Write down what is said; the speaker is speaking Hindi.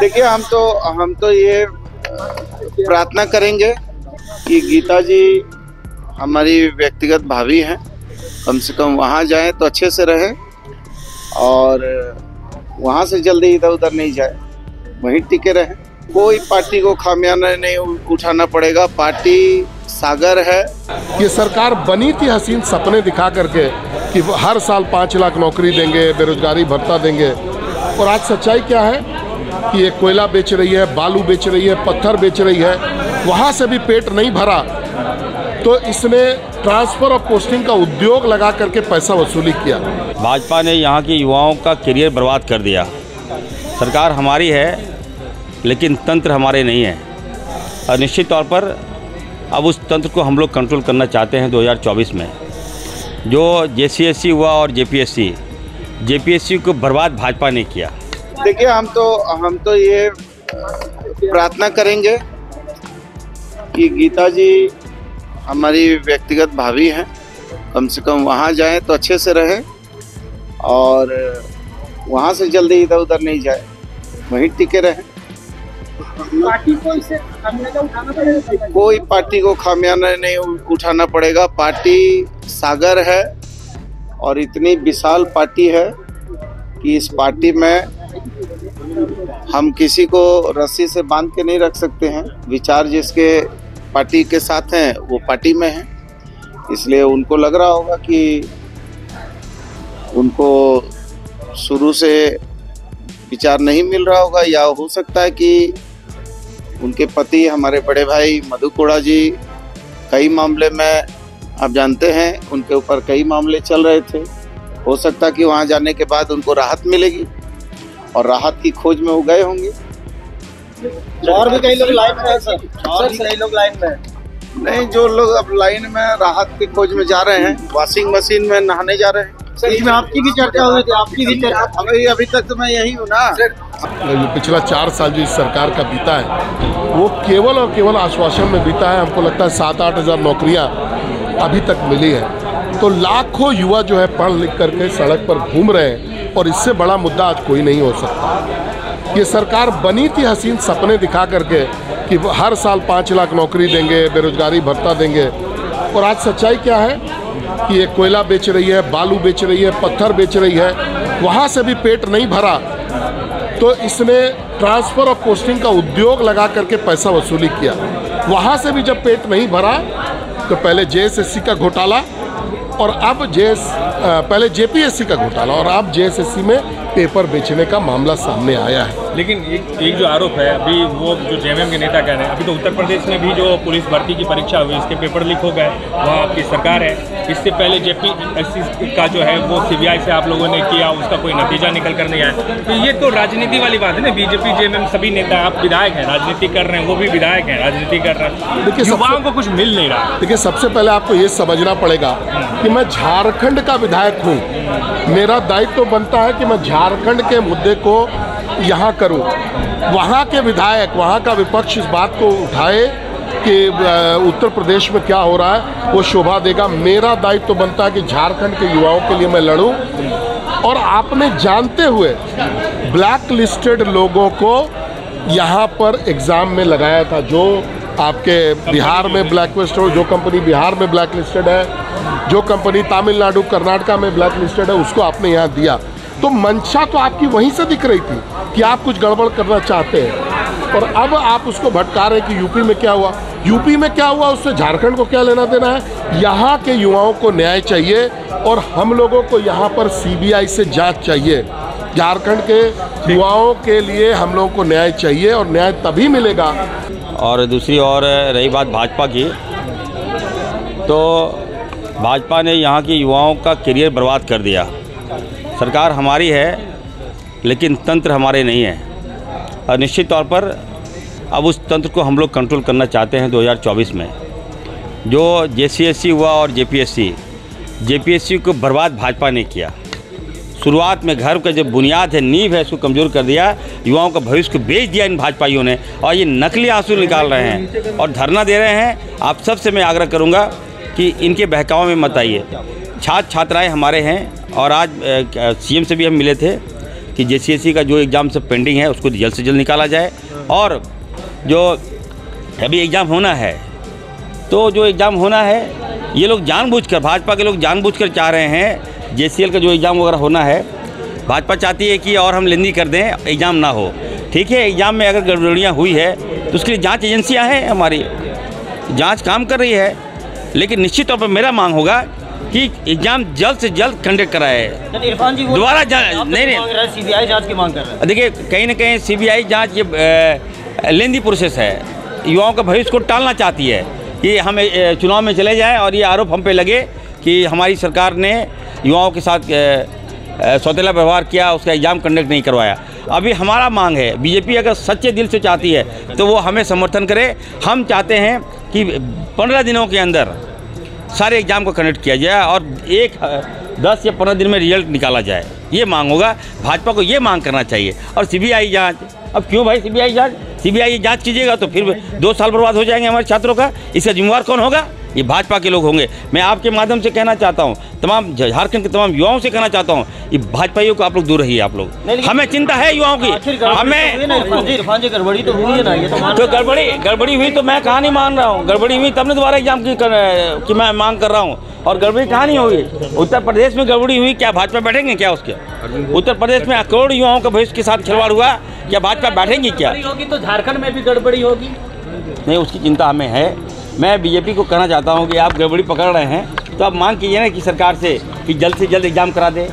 देखिए, हम तो ये प्रार्थना करेंगे कि गीता जी हमारी व्यक्तिगत भाभी हैं, कम से कम वहाँ जाएं तो अच्छे से रहें और वहाँ से जल्दी इधर उधर नहीं जाए, वहीं टिके रहें। कोई पार्टी को खामियाजा नहीं उठाना पड़ेगा, पार्टी सागर है। ये सरकार बनी थी हसीन सपने दिखा करके कि हर साल 5 लाख नौकरी देंगे, बेरोजगारी भत्ता देंगे, और आज सच्चाई क्या है कि ये कोयला बेच रही है, बालू बेच रही है, पत्थर बेच रही है, वहाँ से भी पेट नहीं भरा तो इसने ट्रांसफर और पोस्टिंग का उद्योग लगा करके पैसा वसूली किया। भाजपा ने यहाँ के युवाओं का करियर बर्बाद कर दिया। सरकार हमारी है लेकिन तंत्र हमारे नहीं है, और निश्चित तौर पर अब उस तंत्र को हम लोग कंट्रोल करना चाहते हैं 2024 में। जो जेसीएससी हुआ और जेपीएससी को बर्बाद भाजपा ने किया। देखिए, हम तो ये प्रार्थना करेंगे कि गीता जी हमारी व्यक्तिगत भाभी हैं, कम से कम वहाँ जाएं तो अच्छे से रहें और वहाँ से जल्दी इधर उधर नहीं जाए, वहीं टिके रहें। पार्टी को इससे खामियाजा उठाना पड़ेगा? कोई पार्टी को खामियाजा नहीं उठाना पड़ेगा, पार्टी सागर है और इतनी विशाल पार्टी है कि इस पार्टी में हम किसी को रस्सी से बांध के नहीं रख सकते हैं। विचार जिसके पार्टी के साथ हैं वो पार्टी में है, इसलिए उनको लग रहा होगा कि उनको शुरू से विचार नहीं मिल रहा होगा, या हो सकता है कि उनके पति हमारे बड़े भाई मधु कोड़ा जी कई मामले में, आप जानते हैं, उनके ऊपर कई मामले चल रहे थे। हो सकता है कि वहाँ जाने के बाद उनको राहत मिलेगी और राहत की खोज में वो गए होंगे। और भी कई लोग लाइन में हैं सर, और भी कई लोग लाइन में हैं। नहीं, जो लोग अब लाइन में राहत की खोज में जा रहे हैं, वॉशिंग मशीन में नहाने जा रहे हैं। सर, इसमें आपकी भी चर्चा हुई थी, आपकी भी चर्चा। अभी तक तो मैं यही हूँ ना। पिछला 4 साल जो इस सरकार का बीता है वो केवल और केवल आश्वासन में बीता है। हमको लगता है 7-8 हज़ार नौकरियाँ अभी तक मिली है, तो लाखों युवा जो है पढ़ लिख करके सड़क पर घूम रहे हैं, और इससे बड़ा मुद्दा आज कोई नहीं हो सकता। ये सरकार बनी थी हसीन सपने दिखा करके कि हर साल 5 लाख नौकरी देंगे, बेरोजगारी भत्ता देंगे, और आज सच्चाई क्या है कि ये कोयला बेच रही है, बालू बेच रही है, पत्थर बेच रही है, वहाँ से भी पेट नहीं भरा तो इसने ट्रांसफ़र और पोस्टिंग का उद्योग लगा करके पैसा वसूली किया। वहाँ से भी जब पेट नहीं भरा तो पहले जेएसएससी का घोटाला और अब पहले जेपीएससी का घोटाला और अब जेएसएससी में पेपर बेचने का मामला सामने आया है। लेकिन एक जो आरोप है, अभी वो जो जेएमएम के नेता कह रहे हैं, अभी तो उत्तर प्रदेश में भी जो पुलिस भर्ती की परीक्षा हुई इसके पेपर लीक हो गए, वहाँ आपकी सरकार है। इससे पहले जेपीएससी का जो है वो सीबीआई से आप लोगों ने किया, उसका कोई नतीजा निकल कर नहीं आया। तो ये तो राजनीति वाली बात है ना। बीजेपी जेएमएम सभी नेता, आप विधायक हैं, राजनीति कर रहे हैं, वो भी विधायक हैं, राजनीति कर रहे हैं। देखिए, युवाओं को कुछ मिल नहीं रहा। देखिए, सबसे पहले आपको ये समझना पड़ेगा कि मैं झारखंड का विधायक हूँ, मेरा दायित्व तो बनता है कि मैं झारखंड के मुद्दे को यहाँ करूँ। वहाँ के विधायक, वहाँ का विपक्ष इस बात को उठाए कि उत्तर प्रदेश में क्या हो रहा है, वो शोभा देगा। मेरा दायित्व तो बनता है कि झारखंड के युवाओं के लिए मैं लड़ूं। और आपने जानते हुए ब्लैक लिस्टेड लोगों को यहाँ पर एग्ज़ाम में लगाया था, जो आपके बिहार में ब्लैक लिस्टेड, जो कंपनी बिहार में ब्लैक लिस्टेड है, जो कंपनी तमिलनाडु कर्नाटका में ब्लैक लिस्टेड है, उसको आपने यहाँ दिया। तो मंशा तो आपकी वहीं से दिख रही थी कि आप कुछ गड़बड़ करना चाहते हैं, और अब आप उसको भटका रहे हैं कि यूपी में क्या हुआ। यूपी में क्या हुआ उससे झारखंड को क्या लेना देना है। यहाँ के युवाओं को न्याय चाहिए और हम लोगों को यहाँ पर सीबीआई से जांच चाहिए। झारखंड के युवाओं के लिए हम लोगों को न्याय चाहिए और न्याय तभी मिलेगा। और दूसरी ओर रही बात भाजपा की, तो भाजपा ने यहाँ के युवाओं का करियर बर्बाद कर दिया। सरकार हमारी है लेकिन तंत्र हमारे नहीं है, और निश्चित तौर पर अब उस तंत्र को हम लोग कंट्रोल करना चाहते हैं 2024 में। जो जेसीएससी हुआ और जेपीएससी को बर्बाद भाजपा ने किया। शुरुआत में घर का जो बुनियाद है, नींव है, उसको कमज़ोर कर दिया, युवाओं का भविष्य को बेच दिया इन भाजपाइयों ने, और ये नकली आंसू निकाल रहे हैं और धरना दे रहे हैं। आप सबसे मैं आग्रह करूँगा कि इनके बहकावे में मत आइए। छात्र छात्राएँ हमारे हैं, और आज सीएम से भी हम मिले थे, कि JCSE का जो एग्ज़ाम सब पेंडिंग है उसको जल्द से जल्द निकाला जाए, और जो अभी एग्ज़ाम होना है, तो जो एग्ज़ाम होना है ये लोग जानबूझकर, भाजपा के लोग जानबूझकर चाह रहे हैं JCL का जो एग्ज़ाम वगैरह होना है, भाजपा चाहती है कि और हम लेंदी कर दें, एग्ज़ाम ना हो। ठीक है, एग्ज़ाम में अगर गड़बड़ियाँ हुई है तो उसके लिए जांच एजेंसियां हैं, हमारी जांच काम कर रही है, लेकिन निश्चित तौर पर मेरा मांग होगा कि एग्ज़ाम जल्द से जल्द कंडक्ट कराए। इरफान जी दोबारा नहीं, CBI जांच की मांग कर रहे हैं। देखिए कहीं ना कहीं CBI जांच ये लेंदी प्रोसेस है, युवाओं का भविष्य को टालना चाहती है कि हम चुनाव में चले जाएं और ये आरोप हम पे लगे कि हमारी सरकार ने युवाओं के साथ सौतेला व्यवहार किया, उसका एग्ज़ाम कंडक्ट नहीं करवाया। अभी हमारा मांग है, बीजेपी अगर सच्चे दिल से चाहती है तो वो हमें समर्थन करे। हम चाहते हैं कि 15 दिनों के अंदर सारे एग्ज़ाम को कंडक्ट किया जाए और 10 या 15 दिन में रिजल्ट निकाला जाए। ये मांग होगा, भाजपा को ये मांग करना चाहिए। और CBI जांच, अब क्यों भाई CBI जांच? CBI जांच कीजिएगा तो फिर 2 साल बर्बाद हो जाएंगे हमारे छात्रों का। इसका जिम्मेवार कौन होगा? ये भाजपा के लोग होंगे। मैं आपके माध्यम से कहना चाहता हूँ, तमाम झारखंड के तमाम युवाओं से कहना चाहता हूँ, ये भाजपाइयों को आप लोग दूर रहिए। आप लोग, हमें चिंता है युवाओं की, हमें इरफान जी गड़बड़ी तो हुई है ना, ये तो गड़बड़ी हुई तो मैं कहाँ नहीं मान रहा हूँ। गड़बड़ी हुई तब ने दोबारा एग्जाम की मैं मांग कर रहा हूँ, और गड़बड़ी कहाँ नहीं हुई। उत्तर प्रदेश में गड़बड़ी हुई, क्या भाजपा बैठेंगे क्या उसके? उत्तर प्रदेश में करोड़ युवाओं का भविष्य के साथ खिलवाड़ हुआ, क्या भाजपा बैठेंगी क्या? होगी तो झारखंड में भी गड़बड़ी होगी। नहीं, उसकी चिंता हमें है। मैं बीजेपी को कहना चाहता हूँ कि आप गड़बड़ी पकड़ रहे हैं तो आप मांग कीजिए ना कि सरकार से कि जल्द एग्ज़ाम करा दे।